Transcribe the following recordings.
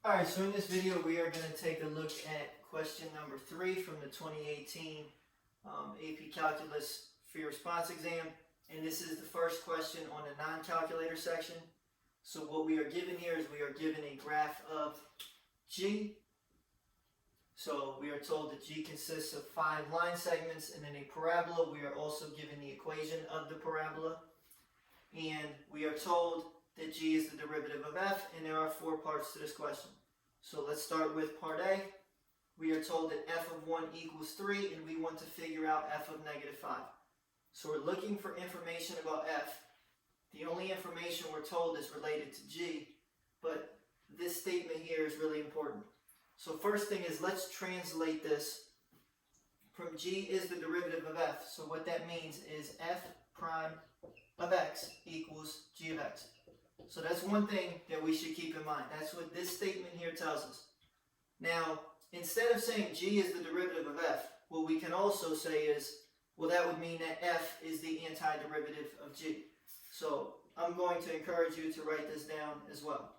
Alright, so in this video we are going to take a look at question number 3 from the 2018 AP Calculus free response exam. And this is the first question on the non-calculator section. So what we are given here is we are given a graph of G. So we are told that G consists of 5 line segments and then a parabola. We are also given the equation of the parabola. And we are told that G is the derivative of f, and there are 4 parts to this question. So let's start with part A. We are told that f of 1 equals 3, and we want to figure out f of negative 5. So we're looking for information about f. The only information we're told is related to G, but this statement here is really important. So first thing is, let's translate this from G is the derivative of f. So what that means is f prime of x equals G of x. So that's one thing that we should keep in mind. That's what this statement here tells us. Now, instead of saying G is the derivative of f, what we can also say is, well, that would mean that f is the antiderivative of G. So I'm going to encourage you to write this down as well.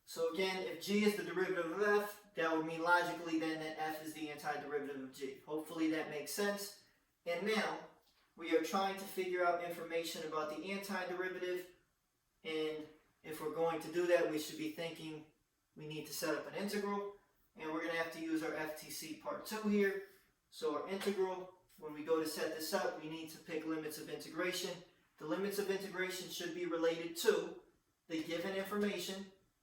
So again, if G is the derivative of f, that would mean logically then that f is the antiderivative of G. Hopefully that makes sense. And now, we are trying to figure out information about the antiderivative, and if we're going to do that, we should be thinking we need to set up an integral, and we're going to have to use our FTC part 2 here. So our integral, when we go to set this up, we need to pick limits of integration. The limits of integration should be related to the given information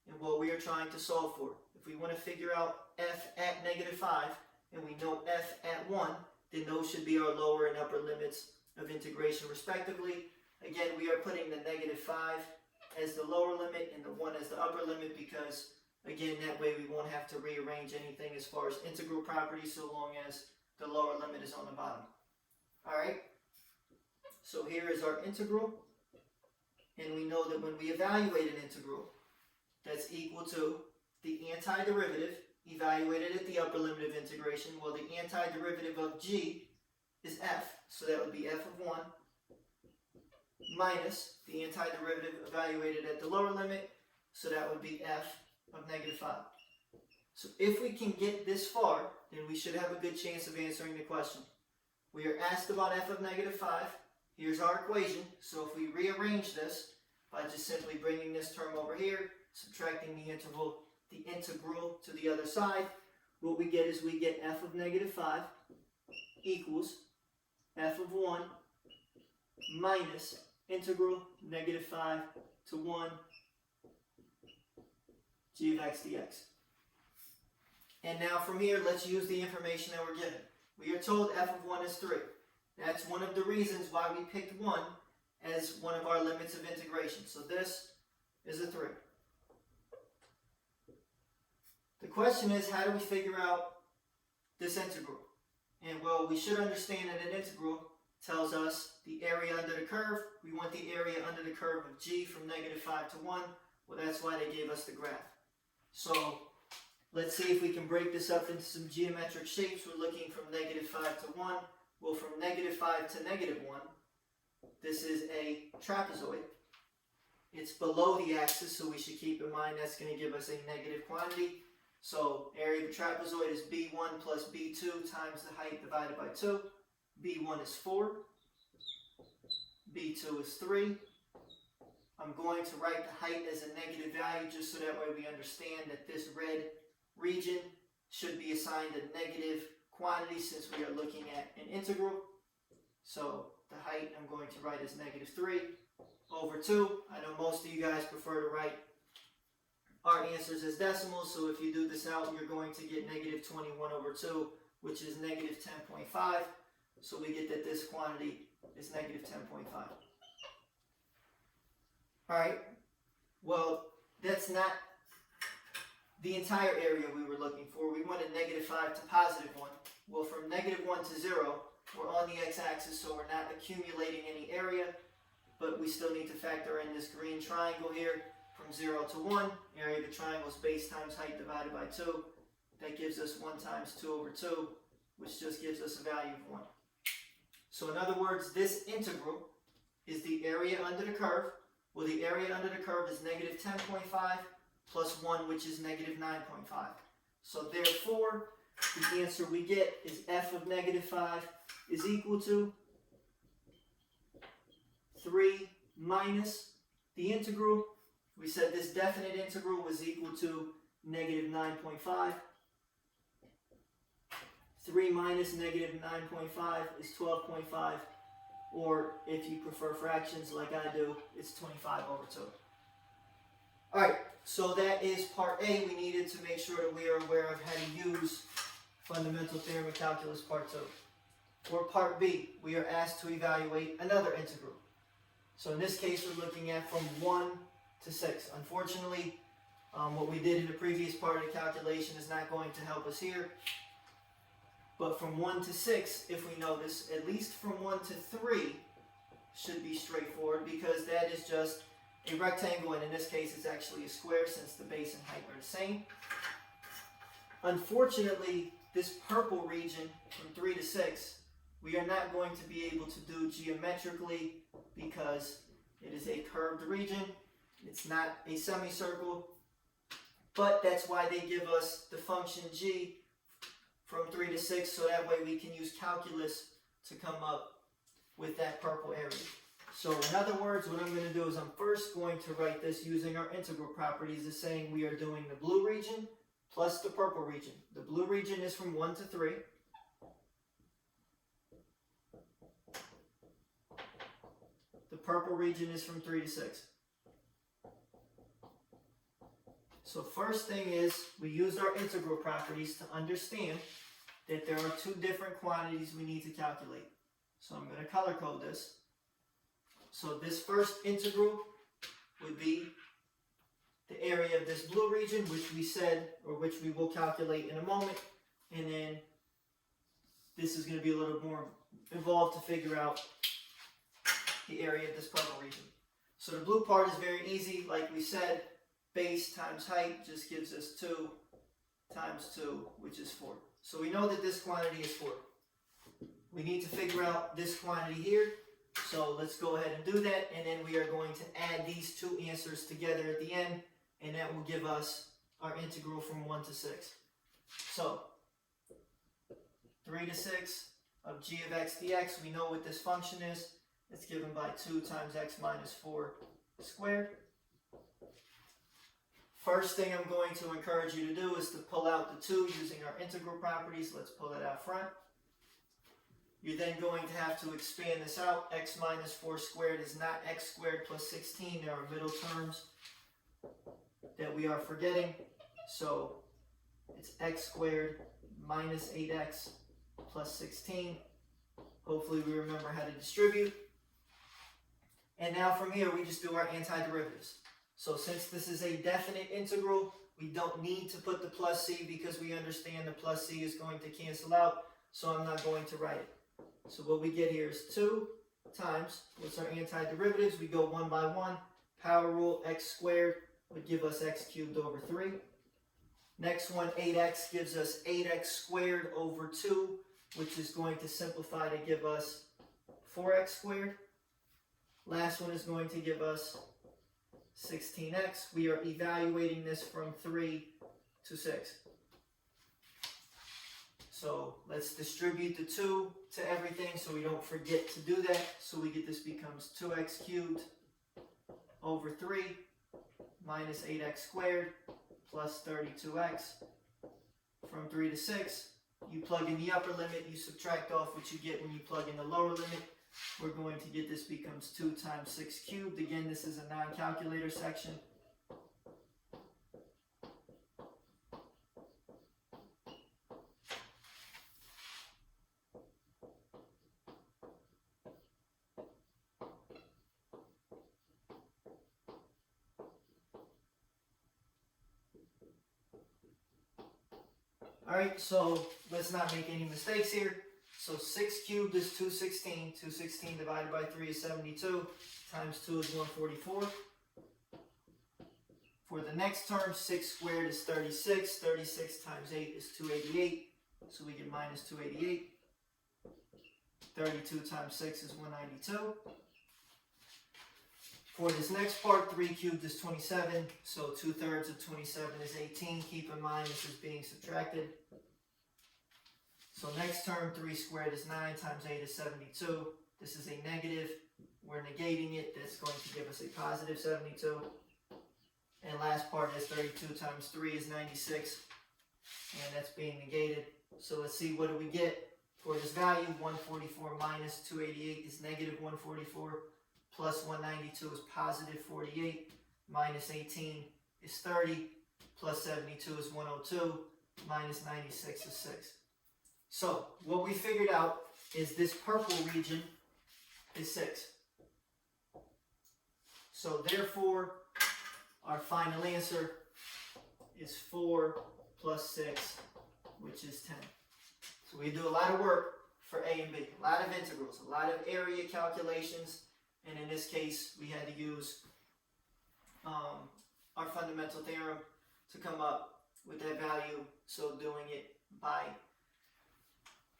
and what we are trying to solve for. If we want to figure out f at negative 5, and we know f at 1, then those should be our lower and upper limits of integration respectively. Again, we are putting the negative 5 as the lower limit and the 1 as the upper limit because, again, that way we won't have to rearrange anything as far as integral properties so long as the lower limit is on the bottom. Alright, so here is our integral, and we know that when we evaluate an integral, that's equal to the antiderivative evaluated at the upper limit of integration. Well, the antiderivative of G is f, so that would be f of 1 minus the antiderivative evaluated at the lower limit, so that would be f of negative 5. So if we can get this far, then we should have a good chance of answering the question. We are asked about f of negative 5. Here's our equation. So if we rearrange this by just simply bringing this term over here, subtracting the integral to the other side, what we get is we get f of negative 5 equals f of 1 minus integral negative 5 to 1 g of x dx. And now from here, let's use the information that we're given. We are told f of 1 is 3. That's one of the reasons why we picked 1 as one of our limits of integration. So this is a 3. The question is, how do we figure out this integral? And well, we should understand that an integral tells us the area under the curve. We want the area under the curve of G from negative 5 to 1. Well, that's why they gave us the graph. So let's see if we can break this up into some geometric shapes. We're looking from negative 5 to 1. Well, from negative 5 to negative 1, this is a trapezoid. It's below the axis, so we should keep in mind that's going to give us a negative quantity. So area of the trapezoid is b1 plus b2 times the height divided by 2. b1 is 4. b2 is 3. I'm going to write the height as a negative value just so that way we understand that this red region should be assigned a negative quantity since we are looking at an integral. So the height I'm going to write as negative 3 over 2. I know most of you guys prefer to write our answers as decimals, so if you do this out, you're going to get negative 21 over 2, which is negative 10.5. So we get that this quantity is negative 10.5. Alright, well, that's not the entire area we were looking for. We wanted negative 5 to positive 1. Well, from negative 1 to 0, we're on the x-axis, so we're not accumulating any area, but we still need to factor in this green triangle here. From 0 to 1, area of the triangle is base times height divided by 2. That gives us 1 times 2 over 2, which just gives us a value of 1. So in other words, this integral is the area under the curve. Well, the area under the curve is negative 10.5 plus 1, which is negative 9.5. So therefore, the answer we get is f of negative 5 is equal to 3 minus the integral. We said this definite integral was equal to negative 9.5. 3 minus negative 9.5 is 12.5, or if you prefer fractions like I do, it's 25 over 2. Alright, so that is part A. We needed to make sure that we are aware of how to use fundamental theorem of calculus part 2. For part B, we are asked to evaluate another integral. So in this case, we're looking at from 1 to 6. Unfortunately, what we did in the previous part of the calculation is not going to help us here. But from 1 to 6, if we notice, at least from 1 to 3 should be straightforward, because that is just a rectangle, and in this case it's actually a square since the base and height are the same. Unfortunately, this purple region from 3 to 6, we are not going to be able to do geometrically because it is a curved region. It's not a semicircle, but that's why they give us the function g from 3 to 6, so that way we can use calculus to come up with that purple area. So in other words, what I'm going to do is I'm first going to write this using our integral properties as saying we are doing the blue region plus the purple region. The blue region is from 1 to 3. The purple region is from 3 to 6. So first thing is, we used our integral properties to understand that there are two different quantities we need to calculate. So I'm going to color code this. So this first integral would be the area of this blue region, which we said, or which we will calculate in a moment. And then this is going to be a little more involved to figure out the area of this purple region. So the blue part is very easy. Like we said, base times height just gives us 2 times 2, which is 4. So we know that this quantity is 4. We need to figure out this quantity here. So let's go ahead and do that, and then we are going to add these two answers together at the end, and that will give us our integral from 1 to 6. So 3 to 6 of g of x dx, we know what this function is. It's given by 2 times x minus 4 squared. First thing I'm going to encourage you to do is to pull out the 2 using our integral properties. Let's pull it out front. You're then going to have to expand this out. X minus 4 squared is not x squared plus 16. There are middle terms that we are forgetting. So it's x squared minus 8x plus 16. Hopefully we remember how to distribute. And now from here we just do our antiderivatives. So since this is a definite integral, we don't need to put the plus c because we understand the plus c is going to cancel out. So I'm not going to write it. So what we get here is 2 times, what's our antiderivatives? We go 1 by 1. Power rule, x squared would give us x cubed over 3. Next one, 8x gives us 8x squared over 2, which is going to simplify to give us 4x squared. Last one is going to give us 16x. We are evaluating this from 3 to 6. So let's distribute the 2 to everything so we don't forget to do that. So we get this becomes 2x cubed over 3 minus 8x squared plus 32x. From 3 to 6, you plug in the upper limit, you subtract off what you get when you plug in the lower limit. We're going to get this becomes 2 times 6 cubed. Again, this is a non-calculator section. Alright, so let's not make any mistakes here. So 6 cubed is 216. 216 divided by 3 is 72. Times 2 is 144. For the next term, 6 squared is 36. 36 times 8 is 288. So we get minus 288. 32 times 6 is 192. For this next part, 3 cubed is 27, so 2/3 of 27 is 18. Keep in mind this is being subtracted. So next term, 3 squared is 9 times 8 is 72. This is a negative. We're negating it. That's going to give us a positive 72. And last part is 32 times 3 is 96. And that's being negated. So let's see, what do we get for this value? 144 minus 288 is negative 144. Plus 192 is positive 48. Minus 18 is 30. Plus 72 is 102. Minus 96 is 6. So what we figured out is this purple region is 6. So therefore, our final answer is 4 plus 6, which is 10. So we do a lot of work for A and B, a lot of integrals, a lot of area calculations, and in this case, we had to use our fundamental theorem to come up with that value, so doing it by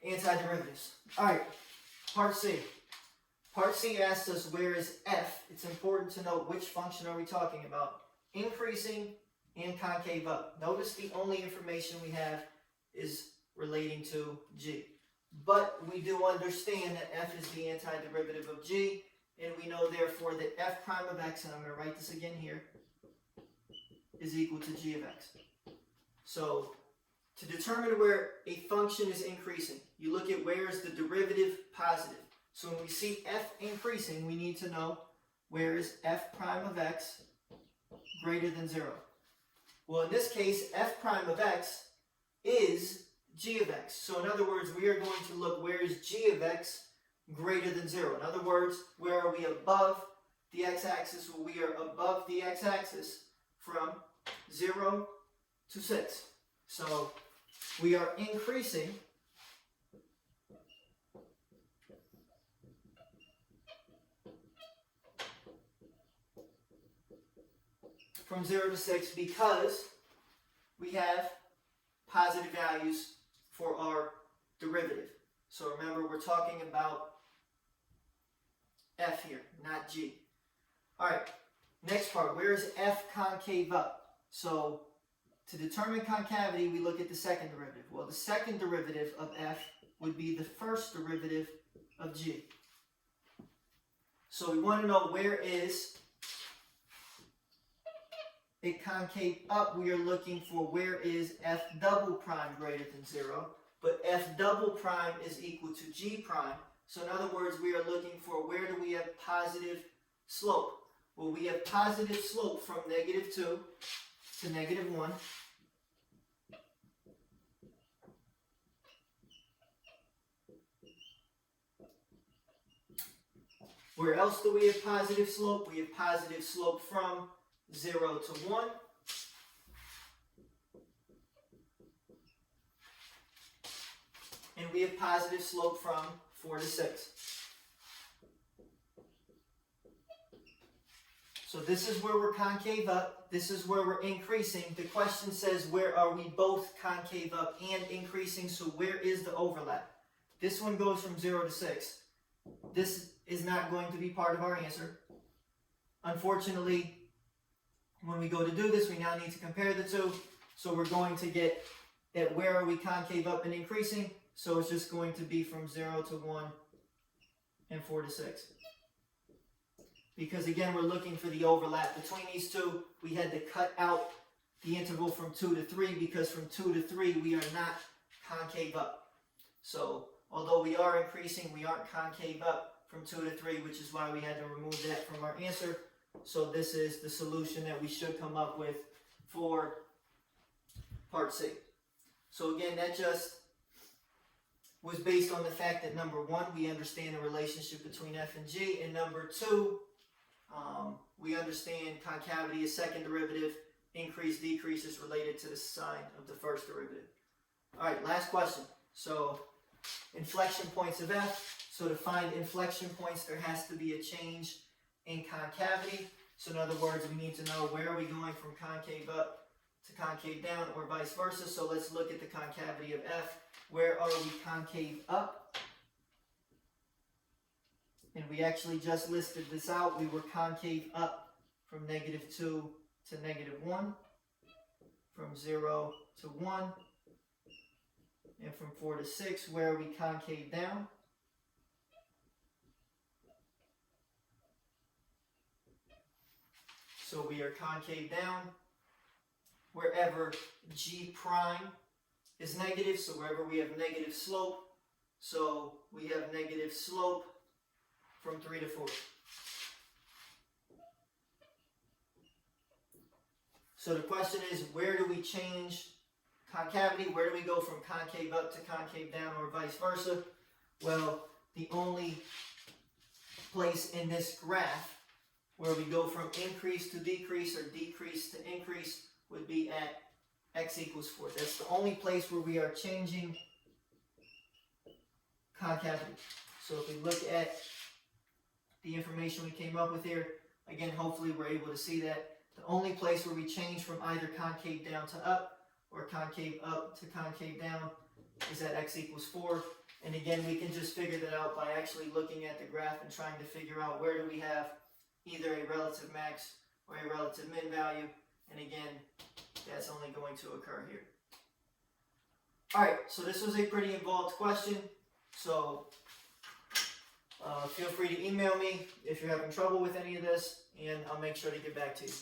antiderivatives. All right, part C. Part C asks us, where is f? It's important to note which function are we talking about. Increasing and concave up. Notice the only information we have is relating to g. But we do understand that f is the antiderivative of g, and we know therefore that f prime of x, and I'm going to write this again here, is equal to g of x. So to determine where a function is increasing, you look at where is the derivative positive. So when we see f increasing, we need to know where is f prime of x greater than 0. Well, in this case, f prime of x is g of x. So in other words, we are going to look where is g of x greater than 0. In other words, where are we above the x-axis? Well, we are above the x-axis from 0 to 6. So we are increasing from 0 to 6 because we have positive values for our derivative. So remember, we're talking about f here, not g. All right, next part, where is f concave up? So to determine concavity, we look at the second derivative. Well, the second derivative of f would be the first derivative of g. So we want to know where is a concave up. We are looking for where is f double prime greater than 0, but f double prime is equal to g prime. So in other words, we are looking for where do we have positive slope. Well, we have positive slope from -2 to -1. Where else do we have positive slope? We have positive slope from 0 to 1. And we have positive slope from 4 to 6. So this is where we're concave up. This is where we're increasing. The question says, where are we both concave up and increasing? So where is the overlap? This one goes from 0 to 6. This is not going to be part of our answer. Unfortunately, when we go to do this, we now need to compare the two. So we're going to get at where are we concave up and increasing. So it's just going to be from 0 to 1 and 4 to 6. Because again, we're looking for the overlap between these two. We had to cut out the interval from 2 to 3 because from 2 to 3 we are not concave up. So although we are increasing, we aren't concave up from 2 to 3, which is why we had to remove that from our answer. So this is the solution that we should come up with for part C. So again, that just was based on the fact that number 1, we understand the relationship between f and g, and number 2, we understand concavity is second derivative, increase, decrease is related to the sign of the first derivative. All right, last question. So inflection points of f. So to find inflection points, there has to be a change in concavity. So in other words, we need to know where are we going from concave up to concave down or vice versa. So let's look at the concavity of f. Where are we concave up? and we actually just listed this out. We were concave up from -2 to -1, from 0 to 1, and from 4 to 6, where we concave down. So we are concave down wherever G prime is negative, so wherever we have negative slope. So we have negative slope from 3 to 4. So the question is, where do we change concavity? Where do we go from concave up to concave down, or vice versa? Well, the only place in this graph where we go from increase to decrease or decrease to increase would be at x equals 4. That's the only place where we are changing concavity. So if we look at the information we came up with here, again, hopefully we're able to see that the only place where we change from either concave down to up or concave up to concave down is at x equals 4. And again, we can just figure that out by actually looking at the graph and trying to figure out where do we have either a relative max or a relative min value. And again, that's only going to occur here. Alright, so this was a pretty involved question. So feel free to email me if you're having trouble with any of this, and I'll make sure to get back to you.